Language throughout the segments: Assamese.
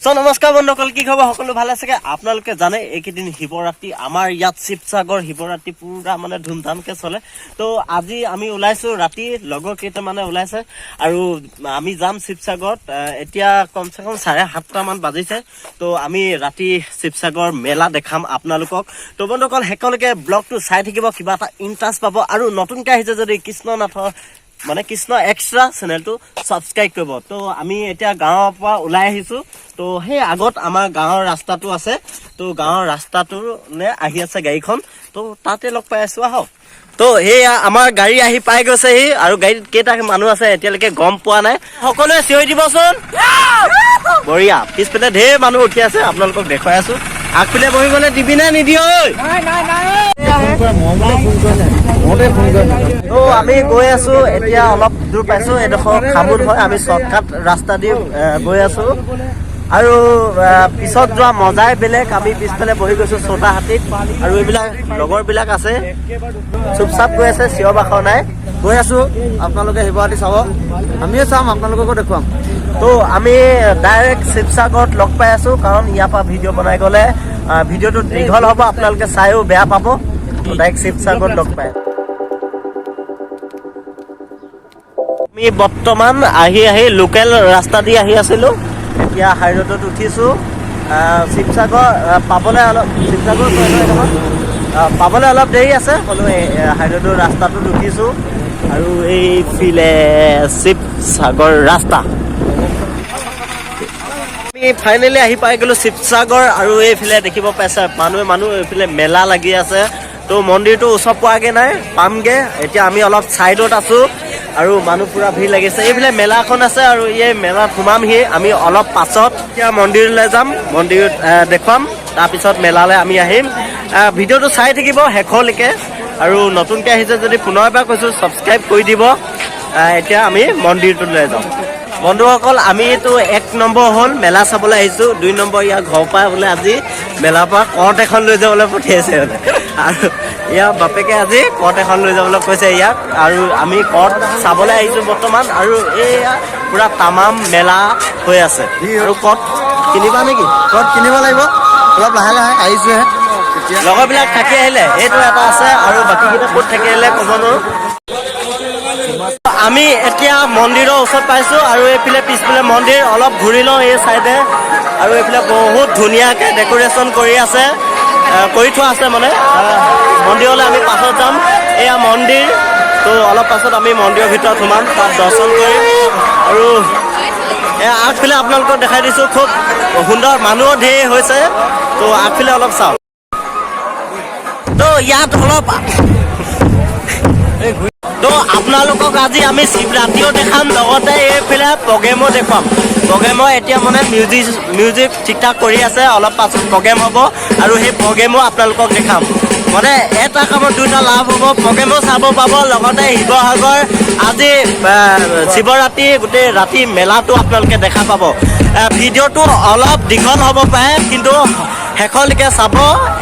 নমস্কাৰ বন্ধুসকল, কি খবৰ? সকলো ভালে আছে? আপোনালোকে জানে এইকেইদিন শিৱৰাত্ৰি আমাৰ ইয়াত শিৱসাগৰ শিৱৰাত্ৰি পুৰা মানে ধুমধামকে চলে। তো আজি আমি ওলাইছো, ৰাতি লগৰ কেইটামানে ওলাইছে আৰু আমি যাম শিৱসাগৰত। এতিয়া কমচে কম 7:30 মান বাজিছে। তো আমি ৰাতি শিৱসাগৰ মেলা দেখাম আপোনালোকক। তো বন্ধুসকল শেষলৈকে ব্লগটো চাই থাকিব, কিবা এটা ইণ্টাৰেষ্ট পাব। আৰু নতুনকৈ আহিছে যদি কৃষ্ণনাথৰ মানে কৃষ্ণ এক্সট্ৰা চেনেলটো ছাবস্ক্ৰাইব কৰিব। তো আমি এতিয়া গাঁৱৰ পৰা ওলাই আহিছো। তো সেই আগত আমাৰ গাঁৱৰ ৰাস্তাটো আছে। তো গাঁৱৰ ৰাস্তাটোলে আহি আছে গাড়ীখন। তো তাতে লগ পাই আছো, আহক। তো সেয়া আমাৰ গাড়ী আহি পাই গৈছেহি আৰু গাড়ীত কেইটা মানুহ আছে এতিয়ালৈকে গম পোৱা নাই। সকলোৱে চিঞৰি দিবচোন। বঢ়িয়া। পিছপিনে ঢেৰ মানুহ উঠি আছে, আপোনালোকক দেখুৱাই আছো। আগপিনে বহিবলৈ দিবি নে নিদিয়? তো আমি গৈ আছো, এতিয়া অলপ দূৰ পাইছো। এডোখৰ খামুল হয়, আমি শ্বৰ্টকাট ৰাস্তা দি গৈ আছো আৰু পিছত যোৱা মজাই বেলেগ। আমি পিছফালে বহি গৈছো ছটা হাতীত আৰু এইবিলাক লগৰবিলাক আছে, চুপচাপ গৈ আছে, চিঞৰ বাখৰ নাই। গৈ আছো, আপোনালোকে শিৱৰাত্ৰি চাব, আমিও চাম, আপোনালোককো দেখুৱাম। তো আমি ডাইৰেক্ট শিৱসাগৰত লগ পাই আছো, কাৰণ ইয়াৰ পৰা ভিডিঅ' বনাই গ'লে ভিডিঅ'টো দীঘল হ'ব, আপোনালোকে চাইও বেয়া পাব। ডাইৰেক্ট শিৱসাগৰত লগ পাই আমি বৰ্তমান আহি লোকেল ৰাস্তা দি আহি আছিলো। এতিয়া হাই ৰোডত উঠিছো। শিৱসাগৰ পাবলৈ অলপ দেৰি আছে, হ'লেও হাই ৰোডৰ ৰাস্তাটোত উঠিছো আৰু এইফালে শিৱসাগৰ ৰাস্তা। আমি ফাইনেলি আহি পাই গ'লো শিৱসাগৰ আৰু এইফালে দেখিব পাইছে মানুহ এইফালে মেলা লাগি আছে। তো মন্দিৰটো ওচৰ পোৱাগে নাই, পামগে। এতিয়া আমি অলপ চাইডত আছো আৰু মানুহ পুৰা ভিৰ লাগিছে। এইফালে মেলাখন আছে আৰু এই মেলাত সোমামহি আমি অলপ পাছত। এতিয়া মন্দিৰলৈ যাম, মন্দিৰত দেখুৱাম, তাৰপিছত মেলালৈ আমি আহিম। ভিডিঅ'টো চাই থাকিব শেষলৈকে আৰু নতুনকৈ আহিছে যদি পুনৰ এবাৰ কৈছোঁ ছাবস্ক্ৰাইব কৰি দিব। এতিয়া আমি মন্দিৰটোলৈ যাওঁ। বন্ধুসকল আমিতো 1 নম্বৰ হ'ল মেলা চাবলৈ আহিছোঁ। 2 নম্বৰ ইয়াৰ ঘৰৰ পৰা বোলে আজি মেলাৰ পৰা কৰ্ট এখন লৈ যাবলৈ পঠিয়াইছে বোলে, আৰু ইয়াৰ বাপেকে আজি কৰ্ট এখন লৈ যাবলৈ কৈছে ইয়াক। আৰু আমি কৰ্ট চাবলৈ আহিছোঁ বৰ্তমান, আৰু এয়া পুৰা তামাম মেলা হৈ আছে। আৰু কৰ্ট কিনিবা নেকি? কৰ্ট কিনিব লাগিব, অলপ লাহে লাহে আহিছোহে। লগৰবিলাক থাকি আহিলে, এইটো এটা আছে আৰু বাকীকেইটা ক'ত থাকি আহিলে ক'ব নোৱাৰোঁ। আমি এতিয়া মন্দিৰৰ ওচৰত পাইছো আৰু এইফালে পিছফালে মন্দিৰ অলপ ঘূৰি লওঁ এই চাইডে। আৰু এইফালে বহুত ধুনীয়াকৈ ডেক'ৰেশ্যন কৰি থোৱা আছে মানে। মন্দিৰলৈ আমি পাছত যাম, এয়া মন্দিৰ। তো অলপ পাছত আমি মন্দিৰৰ ভিতৰত সোমাম, তাত দৰ্শন কৰিম। আৰু আগফালে আপোনালোকক দেখাই দিছোঁ, খুব সুন্দৰ, মানুহো ধেৰ হৈছে। তো আগফালে অলপ চাওঁ। তো ইয়াত অলপ তো আপোনালোকক আজি আমি শিৱৰাত্ৰিও দেখাম, লগতে এইফালে প্ৰগ্ৰেমো দেখুৱাম। প্ৰগ্ৰেমৰ এতিয়া মানে মিউজিক ঠিক ঠাক কৰি আছে, অলপ পাছত প্ৰগ্ৰেম হ'ব আৰু সেই প্ৰগ্ৰেমো আপোনালোকক দেখাম। মানে এটা কামত 2টা লাভ হ'ব, প্ৰগ্ৰেমো চাব পাব, লগতে শিৱসাগৰ আজি শিৱৰাত্ৰি গোটেই ৰাতি মেলাটো আপোনালোকে দেখা পাব। ভিডিঅ'টো অলপ দীঘল হ'ব পাৰে, কিন্তু শেষলৈকে চাব,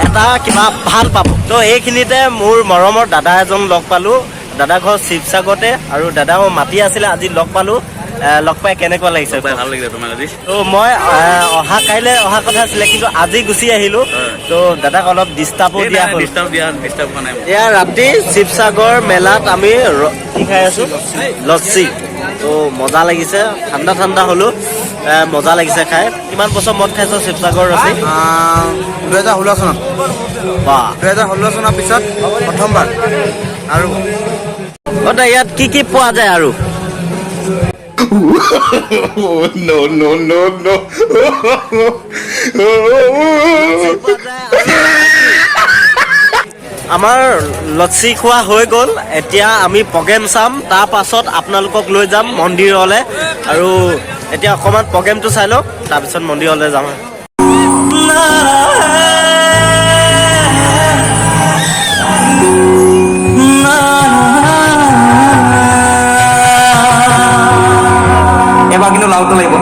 এটা কিবা ভাল পাব। তো এইখিনিতে মোৰ মৰমৰ দাদা এজন লগ পালোঁ। দাদা ঘৰ শিৱসাগৰতে আৰু দাদাও মাতি আছিলে, আজি লগ পালোঁ। লগ পাই কেনেকুৱা লাগিছে? ভাল লাগিলে তোমাৰ আজি। তো মই কাইলৈ অহা কথা আছিলে, কিন্তু আজি গুচি আহিলোঁ। তো দাদাক অলপ ডিষ্টাৰ্বো দিয়া হ'ল। এয়া ৰাতি শিৱসাগৰ মেলাত আমি কি খাই আছোঁ? লচ্ছি। তো মজা লাগিছে, ঠাণ্ডা ঠাণ্ডা হ'লো, মজা লাগিছে খাই। কিমান বছৰ মদ খাইছ শিৱসাগৰ ৰচি? 2016 চনত। বাহ, 2016 চনৰ পিছত প্ৰথমবাৰ। আৰু ইয়াত কি পোৱা যায় আৰু? আমাৰ লচ্ছি খোৱা হৈ গ'ল। এতিয়া আমি প্ৰগ্ৰেম চাম, তাৰ পাছত আপোনালোকক লৈ যাম মন্দিৰলৈ। আৰু এতিয়া অকণমান প্ৰগ্ৰেমটো চাই লওক, তাৰপিছত মন্দিৰলৈ যাম। এবাৰ কিন্তু লাউডটো লাগিব।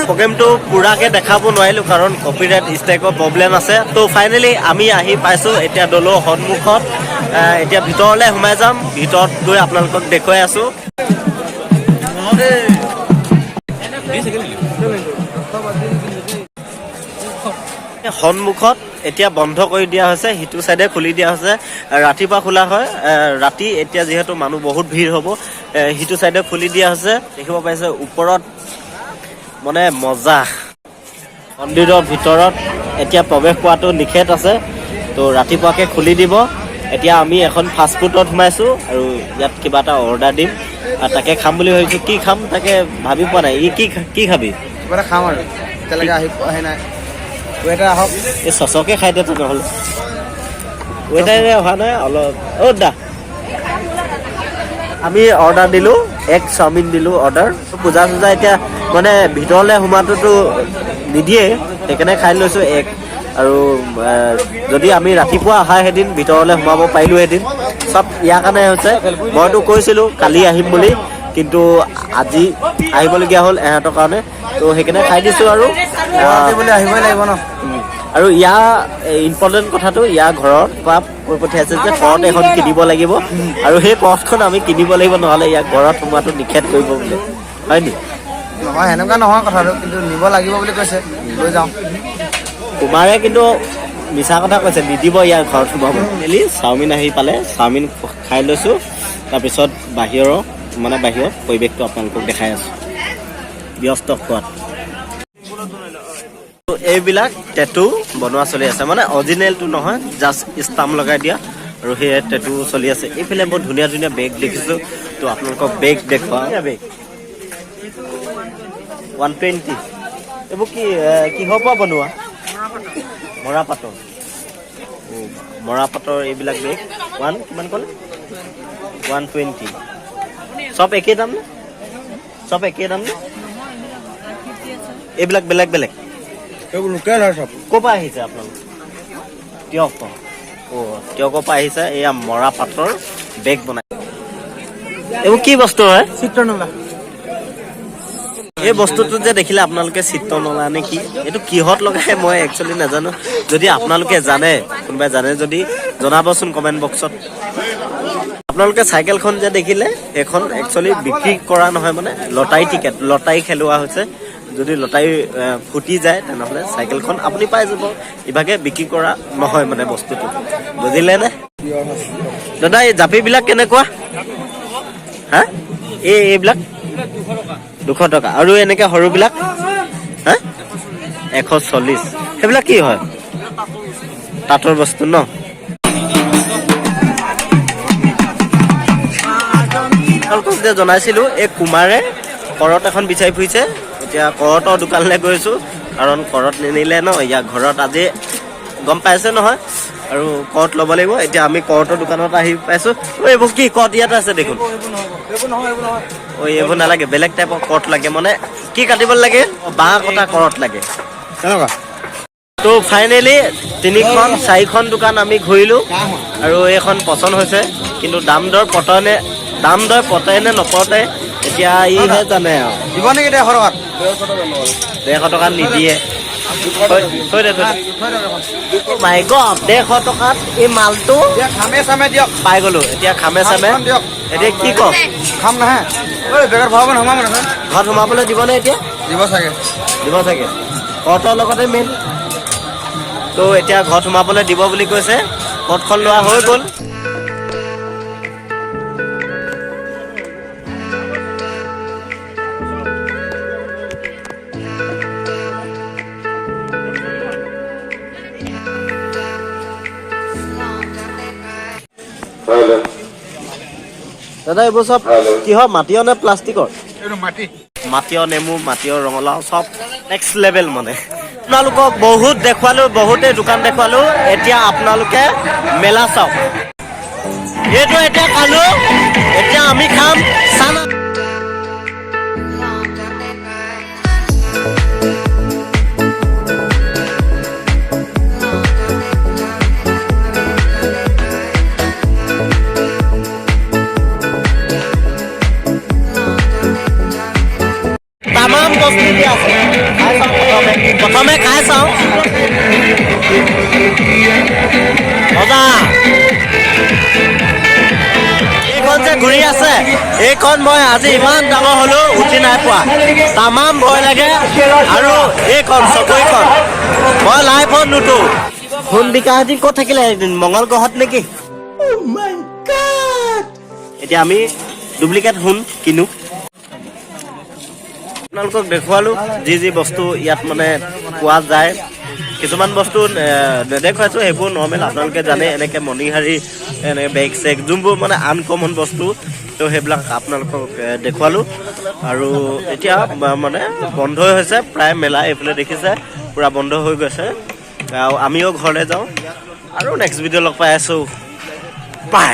প্ৰগ্ৰেমটো পুৰা পুৰাকে দেখাব নোৱাৰিলোঁ কাৰণ কপিৰাইট ষ্ট্ৰাইকৰ প্ৰব্লেম আছে। তো ফাইনেলি আমি আহি পাইছোঁ এতিয়া দৌলৰ সন্মুখত। এতিয়া ভিতৰলৈ সোমাই যাম, ভিতৰত গৈ আপোনালোকক দেখুৱাই আছোঁ। সন্মুখত এতিয়া বন্ধ কৰি দিয়া হৈছে, সিটো চাইডে খুলি দিয়া হৈছে। ৰাতিপুৱা খোলা হয়, ৰাতি এতিয়া যিহেতু মানুহ বহুত ভিৰ হ'ব, সিটো চাইডে খুলি দিয়া হৈছে। দেখিব পাইছে ওপৰত মানে মজা। মন্দিৰৰ ভিতৰত এতিয়া প্ৰৱেশ কৰাটো নিষেধ আছে, তো ৰাতিপুৱাকৈ খুলি দিব। এতিয়া আমি এখন ফাষ্টফুডত সোমাইছোঁ আৰু ইয়াত কিবা এটা অৰ্ডাৰ দিম আৰু তাকে খাম বুলি ভাবিছোঁ। কি খাম তাকে ভাবি পোৱা নাই। কি খাবি? কিবা এটা খাম আৰু এতিয়ালৈকে আহি নাই। ৱেটাৰ আহক, এই চচকে খাই দে নহ'লে। ৱেটাৰে অহা নাই অলপ। অ' দা আমি অৰ্ডাৰ দিলোঁ, এগ চাওমিন দিলোঁ অৰ্ডাৰ। পূজা চূজা এতিয়া মানে ভিতৰলৈ সোমোৱাটোতো নিদিয়ে, সেইকাৰণে খাই লৈছোঁ এগ। আৰু যদি আমি ৰাতিপুৱা অহা এদিন ভিতৰলৈ সোমাব পাৰিলোঁ এদিন, চব ইয়াৰ কাৰণে হৈছে। মইতো কৈছিলোঁ কালি আহিম বুলি, কিন্তু আজি আহিবলগীয়া হ'ল এহঁতৰ কাৰণে, তো সেইকাৰণে খাই দিছোঁ। আৰু বুলি আহিবই লাগিব ন। আৰু ইয়াৰ ইম্পৰ্টেণ্ট কথাটো, ইয়াৰ ঘৰত পৰা কৈ পঠিয়াইছে যে কৰ্ট এখন কিনিব লাগিব, আৰু সেই কৰ্টখন আমি কিনিব লাগিব, নহ'লে ইয়াক ঘৰত সোমোৱাটো নিষেধ কৰিব বোলে। হয় নি? নহয় সেনেকুৱা নহয় কথাটো, কিন্তু নিব লাগিব বুলি কৈছে, লৈ যাওঁ। কুমাৰে কিন্তু মিছা কথা কৈছে, নিদিব ইয়াৰ ঘৰত সোমাব। মেলি চাওমিন আহি পালে, চাওমিন খাই লৈছোঁ। তাৰপিছত বাহিৰৰ পৰিৱেশটো আপোনালোকক দেখাই আছোঁ, ব্যস্ত খোৱাত। এইবিলাক টেটু বনোৱা চলি আছে, মানে অৰিজিনেলটো নহয়, জাষ্ট ষ্টাম্প লগাই দিয়া, আৰু সেই টেটু চলি আছে। এইফালে বৰ ধুনীয়া ধুনীয়া বেগ দেখিছোঁ, তো আপোনালোকক বেগ দেখুৱাওঁ। বেগ 120। এইবোৰ কিহৰ পৰা বনোৱা? মৰাপাটৰ। মৰাপাটৰ এইবিলাক বেগ কিমান ক'লে? 120। চব একেই দাম নে? চব একেই দাম নে? এইবিলাক বেলেগ বেলেগ? এইবোৰ লোকেল হয় চব। ক'ৰ পৰা আহিছে আপোনালোক? তিয়ক। তিয়কৰ পৰা আহিছে। এয়া মৰাপাটৰ বেগ বনাই। এইবোৰ কি বস্তু হয়? চিত্ৰনলা। এই বস্তুটো যে দেখিলে আপোনালোকে চিত্ৰনলা নে কি, এইটো কিহত লগাই মই একচুৱেলি নাজানো। যদি আপোনালোকে জানে, কোনোবাই জানে যদি জনাবচোন কমেণ্ট বক্সত। আপোনালোকে চাইকেলখন যে দেখিলে, সেইখন একচুৱেলি বিক্ৰী কৰা নহয়, মানে লটাৰী টিকেট, লটাৰী খেলোৱা হৈছে। যদি লটাৰী ফুটি যায় তেনেহ'লে চাইকেলখন আপুনি পাই যাব। ইভাগে বিক্ৰী কৰা নহয় মানে বস্তুটো, বুজিলে নে? দাদা এই জাপিবিলাক কেনেকুৱা? হা? এইবিলাক 200 টকা। আৰু এনেকে সৰুবিলাক? হা? 140। সেইবিলাক কি হয়? তাঁতৰ বস্তু ন? আপোনালোকক যে জনাইছিলোঁ, এই কুমাৰে কৰত এখন বিচাৰি ফুৰিছে। এতিয়া কৰতৰ দোকানলৈ গৈছোঁ, কাৰণ কৰত নিনিলে ন, ইয়াৰ ঘৰত আজি গম পাইছে নহয়, আৰু কৰ্ট ল'ব লাগিব। এতিয়া আমি কৰ্টৰ দোকানত আহি পাইছোঁ। এইবোৰ কি কৰ্ট ইয়াত আছে দেখোন? এইবোৰ নালাগে, বেলেগ টাইপৰ কৰ্ট লাগে। মানে কি কাটিব লাগে? বাঁহ কটা কৰ্ট লাগে তেনেকুৱা। তো ফাইনেলি 3-4খন দোকান আমি ঘূৰিলোঁ, আৰু এইখন পচন্দ হৈছে। কিন্তু দাম দৰ পতে নে নপতে এতিয়া ইহে জানে আৰু। দিব নেকি 150 টকাত? 150 টকাত নিদিয়ে। থৈ দে। মাই গড, 150 টকাত এই মালটো খামে চামে দিয়ক। পাই গ'লো। এতিয়া খামে চামে দিয়ক। এতিয়া কি কওঁ? খাম নাহে। বেগত ভৰাব সোমাব নহয়। ঘৰত সোমাবলৈ দিবনে এতিয়া? দিব চাগে। কৰ্টৰ লগতে মেইন। তো এতিয়া ঘৰত সোমাবলৈ দিব বুলি কৈছে। কৰ্টখন লোৱা হৈ গ'ল। দাদা এইবোৰ চব কিহৰ? মাটিৰ নে প্লাষ্টিকৰ? মাটিৰ নেমু, মাটিৰ ৰঙালাও, চব নেক্সট লেভেল মানে। আপোনালোকক বহুত দেখুৱালো, বহুতেই দোকান দেখুৱালো। এতিয়া আপোনালোকে মেলা চাওক। এইটো এতিয়া খালো, এতিয়া আমি খাম চানা। তামাম বস্তু দিয়া আছে। ঘূৰি আছে এইখন মই আজি ইমান ডাঙৰ হ'লেও উঠি নাই পোৱা তামাম ভয় লাগে আৰু এইখন চকৰিখন মই লাইফত নুঠো সোণ বিকাশী ক'ত থাকিলে মংগল গ্ৰহত নেকি এতিয়া আমি ডুপ্লিকেট সোণ কিনো আপোনালোকক দেখুৱালো যি বস্তু ইয়াত মানে পোৱা যায় কিছুমান বস্তু নেদেখুৱাইছো সেইবোৰ নৰ্মেল আপোনালোকে জানে এনেকে মণিহাৰী এনেকে বেগ চেগ যোনবোৰ মানে আনকমন বস্তু তো সেইবিলাক আপোনালোকক দেখুৱালো আৰু এতিয়া মানে বন্ধই হৈছে প্ৰায় মেলা এইফালে দেখিছে পুৰা বন্ধ হৈ গৈছে আমিও ঘৰলৈ যাওঁ আৰু নেক্সট ভিডিঅ' লগ পাই আছো বাই